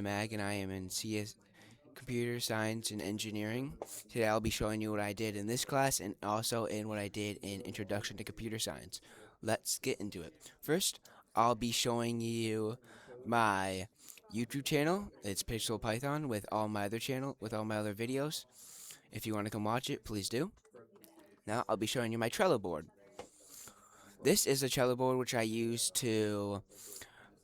DeMag, and I am in CS Computer Science and Engineering. Today I'll be showing you what I did in this class and also in what I did in Introduction to Computer Science. Let's get into it. First, I'll be showing you my YouTube channel. It's Pixel Python with all my other videos. If you want to come watch it, please do. Now I'll be showing you my Trello board. This is a Trello board which I use to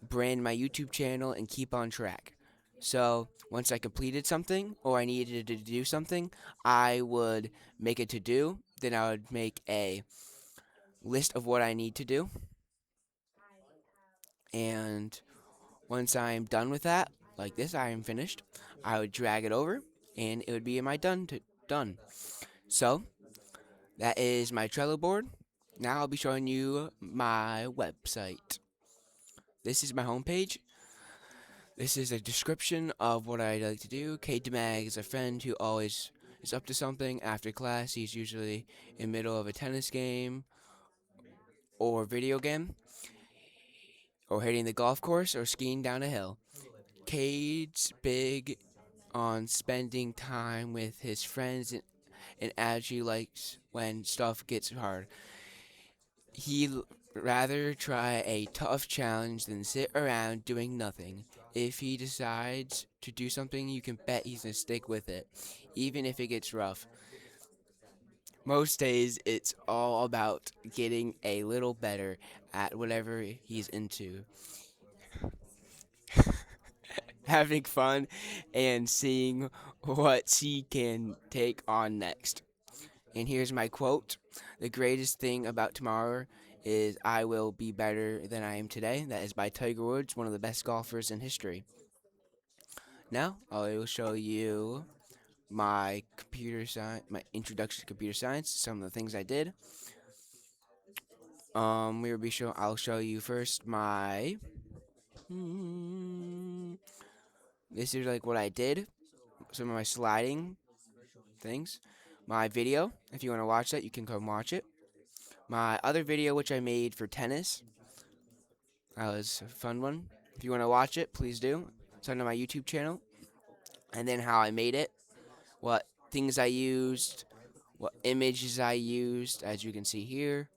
brand my YouTube channel and keep on track. So once I completed something or I needed to do something, I would make a to do. Then I would make a list of what I need to do. And once I'm done with that, like this, I am finished. I would drag it over and it would be in my done. So that is my Trello board. Now I'll be showing you my website. This is my homepage. This is a description of what I like to do. Kate DeMag is a friend who always is up to something after class. He's usually in the middle of a tennis game or video game or hitting the golf course or skiing down a hill. Cade's big on spending time with his friends and actually likes when stuff gets hard. He'd rather try a tough challenge than sit around doing nothing. If he decides to do something, you can bet he's gonna stick with it, even if it gets rough. Most days, it's all about getting a little better at whatever he's into, having fun, and seeing what he can take on next. And here's my quote: "The greatest thing about tomorrow is I will be better than I am today." That is by Tiger Woods, one of the best golfers in history. Now, I will show you my introduction to computer science, some of the things I did. I'll show you first my. This is like what I did, some of my sliding things. My video, if you want to watch that, you can come watch it. My other video, which I made for tennis, that was a fun one. If you want to watch it, please do. It's on my YouTube channel. And then how I made it, what things I used, what images I used, as you can see here.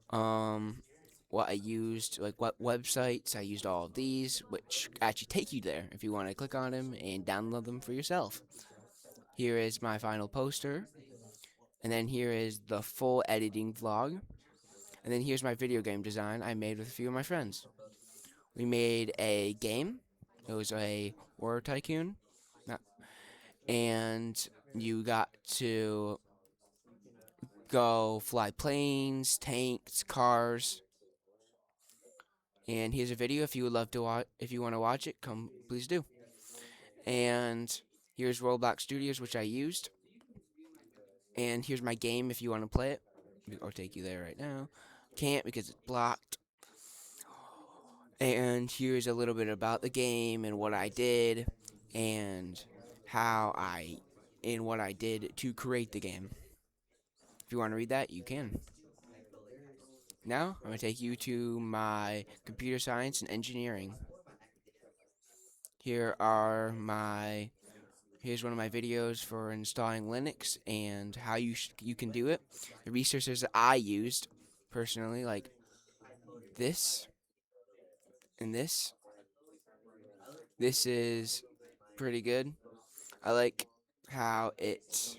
Um, what I used, like what websites I used, all of these, which actually take you there if you want to click on them and download them for yourself. Here is my final poster, and then here is the full editing vlog, and then here's my video game design I made with a few of my friends. We made a game. It was a War Tycoon, and you got to go fly planes, tanks, cars. And here's a video if you would love to watch. If you want to watch it, come please do. And here's Roblox Studios, which I used. And here's my game if you want to play it. I'll take you there right now. Can't because it's blocked. And here's a little bit about the game and what I did and what I did to create the game. If you want to read that, you can. Now, I'm going to take you to my computer science and engineering. Here are my Here's one of my videos for installing Linux and how you can do it. The resources that I used personally, like this and this. This is pretty good. I like how it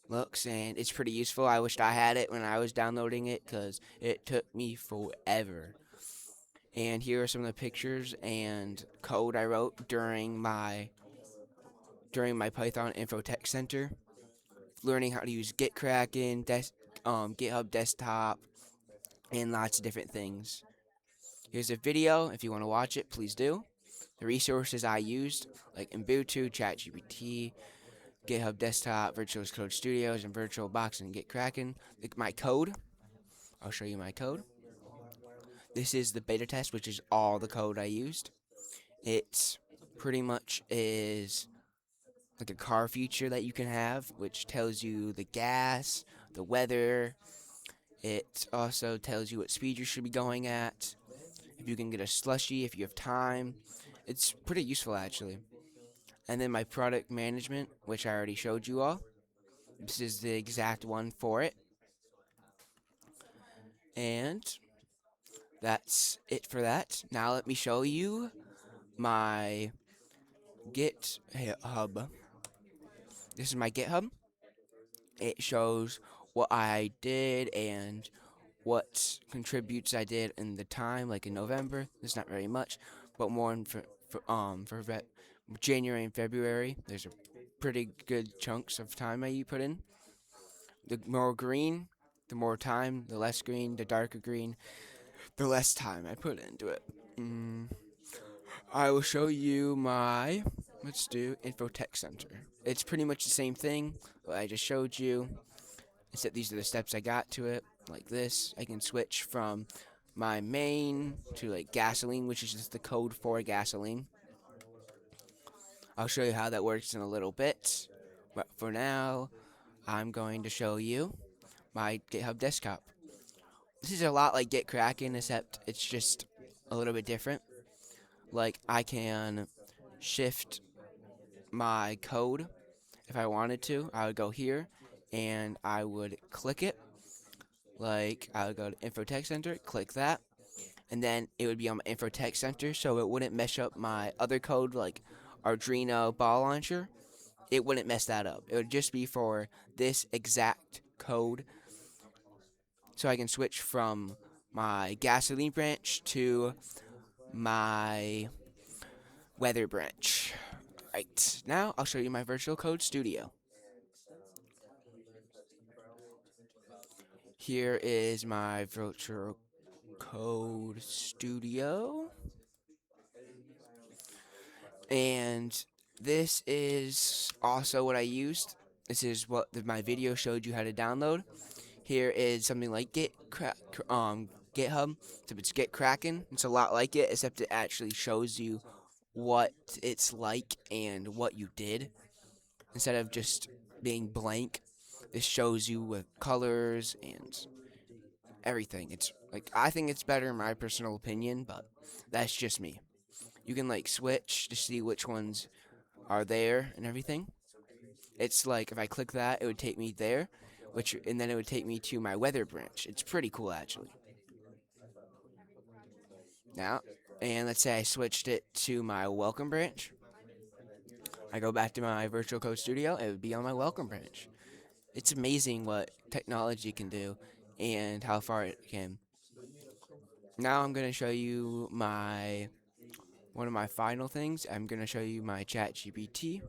looks and it's pretty useful. I wished I had it when I was downloading it because it took me forever. And here are some of the pictures and code I wrote during my Python Info Tech Center, learning how to use GitKraken, GitHub Desktop, and lots of different things. Here's a video. If you want to watch it, please do. The resources I used, like Ubuntu, ChatGPT, GitHub Desktop, Virtual Code Studios, and VirtualBox and GitKraken. My code. I'll show you my code. This is the beta test, which is all the code I used. It's pretty much is like a car feature that you can have, which tells you the gas, the weather. It also tells you what speed you should be going at, if you can get a slushy, if you have time, It's pretty useful actually. And then my product management, which I already showed you all. This is the exact one for it. And that's it for that. Now let me show you my GitHub. This is my GitHub. It shows what I did and what contributes I did in the time, like in November. There's not very much, but more in for January and February. There's a pretty good chunks of time I put in. The more green, the more time. The less green, the darker green, the less time I put into it. I will show you my, let's do Infotech Center. It's pretty much the same thing what I just showed you, except these are the steps I got to it. Like this, I can switch from my main to like gasoline, which is just the code for gasoline. I'll show you how that works in a little bit, but for now, I'm going to show you my GitHub desktop. This is a lot like GitKraken, except it's just a little bit different. Like I can shift my code if I wanted to. I would go here and I would click it. Like I would go to Infotech Center, click that, and then it would be on my Infotech Center, so it wouldn't mess up my other code like Arduino ball launcher. It wouldn't mess that up. It would just be for this exact code, so I can switch from my gasoline branch to my weather branch. Right, now I'll show you my Virtual Code Studio. Here is my Virtual Code Studio. And this is also what I used. This is what my video showed you how to download. Here is something like GitHub. So it's GitKraken. It's a lot like it, except it actually shows you what it's like and what you did. Instead of just being blank, this shows you with colors and everything. It's like I think it's better in my personal opinion, but that's just me. You can like switch to see which ones are there and everything. It's like if I click that, it would take me there, and then it would take me to my weather branch. It's pretty cool actually. Now, and let's say I switched it to my welcome branch. I go back to my Virtual Code Studio, it would be on my welcome branch. It's amazing what technology can do and how far it can. Now I'm going to show you my one of my final things. I'm going to show you my ChatGPT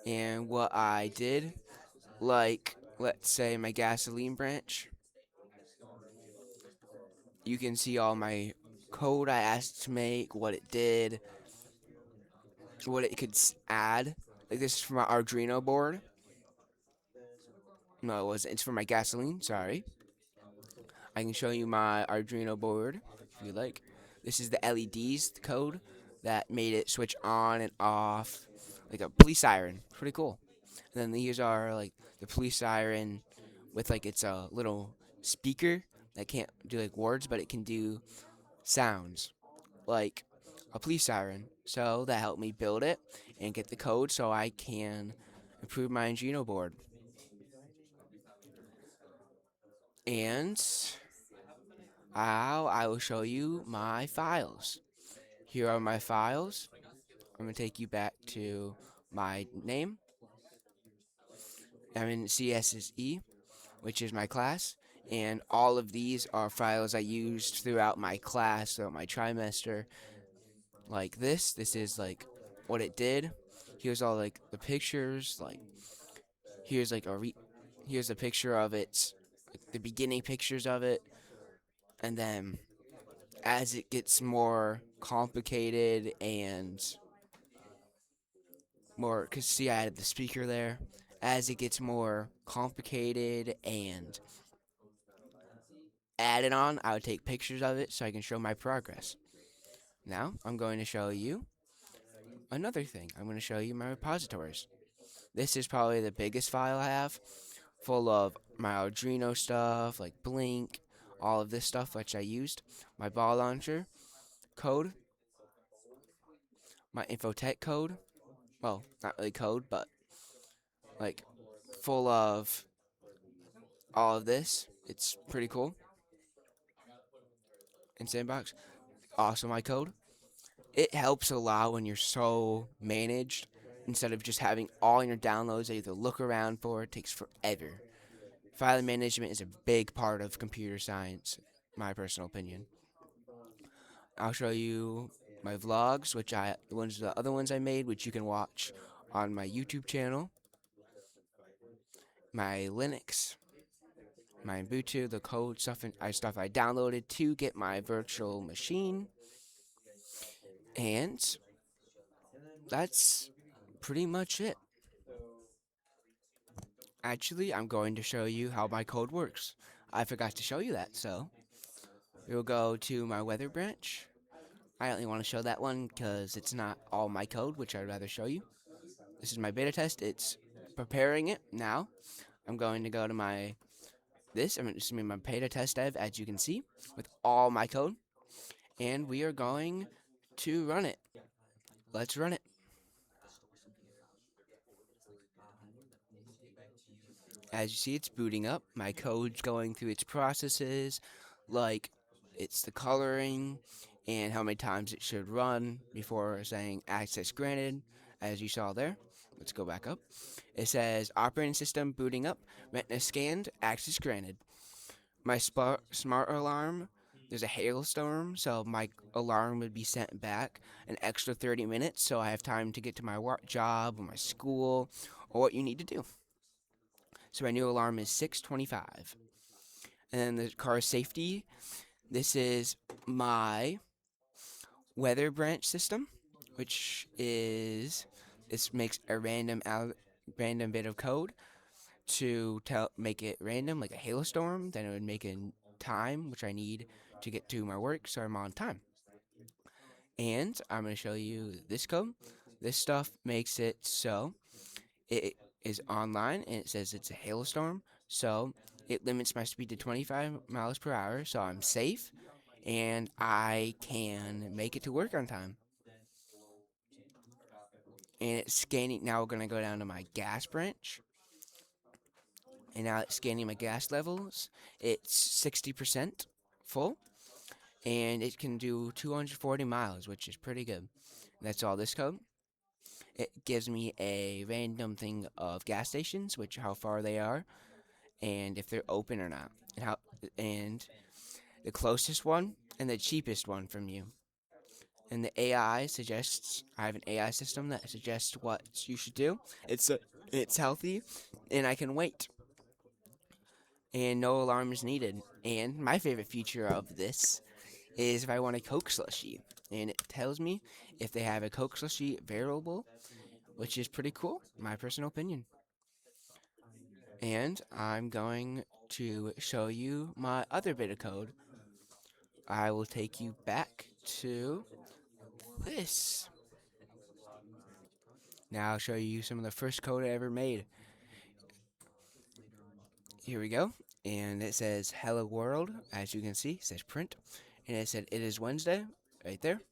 and what I did. Like, let's say my gasoline branch. You can see all my code I asked to make, what it did, what it could add. Like this is for my Arduino board. No, it wasn't. It's for my gasoline. Sorry. I can show you my Arduino board if you like. This is the LEDs the code that made it switch on and off like a police siren. Pretty cool. And then these are like the police siren with like its a little speaker that can't do like words, but it can do sounds like a police siren. So that helped me build it and get the code so I can improve my Arduino board. And I will show you my files. Here are my files. I'm going to take you back to my name. I'm in CSSE, which is my class. And all of these are files I used throughout my class, throughout my trimester. Like this is like what it did. Here's all like the pictures. Like here's like here's a picture of it, like the beginning pictures of it, and then as it gets more complicated and more, because see, I added the speaker there. As it gets more complicated and added on, I would take pictures of it so I can show my progress. Now, I'm going to show you another thing. I'm going to show you my repositories. This is probably the biggest file I have, full of my Arduino stuff, like Blink, all of this stuff which I used, my ball launcher, code, my Infotech code. Well, not really code, but like full of all of this. It's pretty cool. In Sandbox, also my code. It helps a lot when you're so managed instead of just having all your downloads that you have to look around for. It takes forever. File management is a big part of computer science, my personal opinion. I'll show you my vlogs, the other ones I made, which you can watch on my YouTube channel, my Linux, my Ubuntu, the code stuff I downloaded to get my virtual machine, and that's pretty much it. Actually, I'm going to show you how my code works. I forgot to show you that, so we'll go to my weather branch. I only want to show that one because it's not all my code, which I'd rather show you. This is my beta test. It's preparing it now. I'm going to go to I'm just my beta test dev, as you can see, with all my code, and we are going to run it. Let's run it. As you see, it's booting up. My code's going through its processes, like it's the coloring and how many times it should run before saying access granted, as you saw there. Let's go back up. It says operating system booting up, retina scanned, access granted. My smart alarm, there's a hailstorm, so my alarm would be sent back an extra 30 minutes, so I have time to get to my work job or my school or what you need to do. So my new alarm is 6:25. And then the car safety, this is my weather branch system, which is this makes a random bit of code to make it random, like a hailstorm. Then it would make a time, which I need to get to my work, so I'm on time. And I'm going to show you this code. This stuff makes it so it is online, and it says it's a hailstorm, so it limits my speed to 25 miles per hour, so I'm safe, and I can make it to work on time. And it's scanning. Now we're going to go down to my gas branch. And now it's scanning my gas levels. It's 60% full, and it can do 240 miles, which is pretty good. That's all this code. It gives me a random thing of gas stations, which how far they are, and if they're open or not, and the closest one and the cheapest one from you. And the AI suggests, I have an AI system that suggests what you should do. It's healthy, and I can wait, and no alarm is needed. And my favorite feature of this is if I want a Coke slushie, and it tells me if they have a Coke slushie available, which is pretty cool, my personal opinion. And I'm going to show you my other bit of code. I will take you back to this. Now I'll show you some of the first code I ever made. Here we go. And it says hello world, as you can see, it says print. And it said it is Wednesday, right there.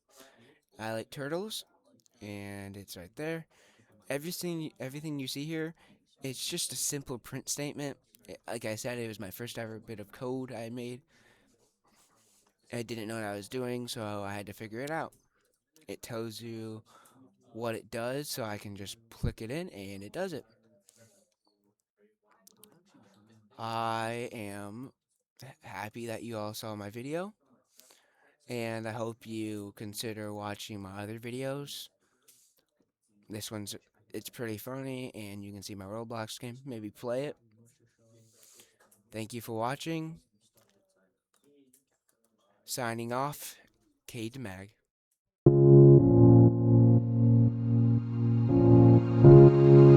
I like turtles, and it's right there. Everything you see here, it's just a simple print statement. Like I said, it was my first ever bit of code I made. I didn't know what I was doing, so I had to figure it out. It tells you what it does, so I can just click it in, and it does it. I am happy that you all saw my video, and I hope you consider watching my other videos. It's pretty funny, and you can see my Roblox game. Maybe play it. Thank you for watching. Signing off, Cade Mag.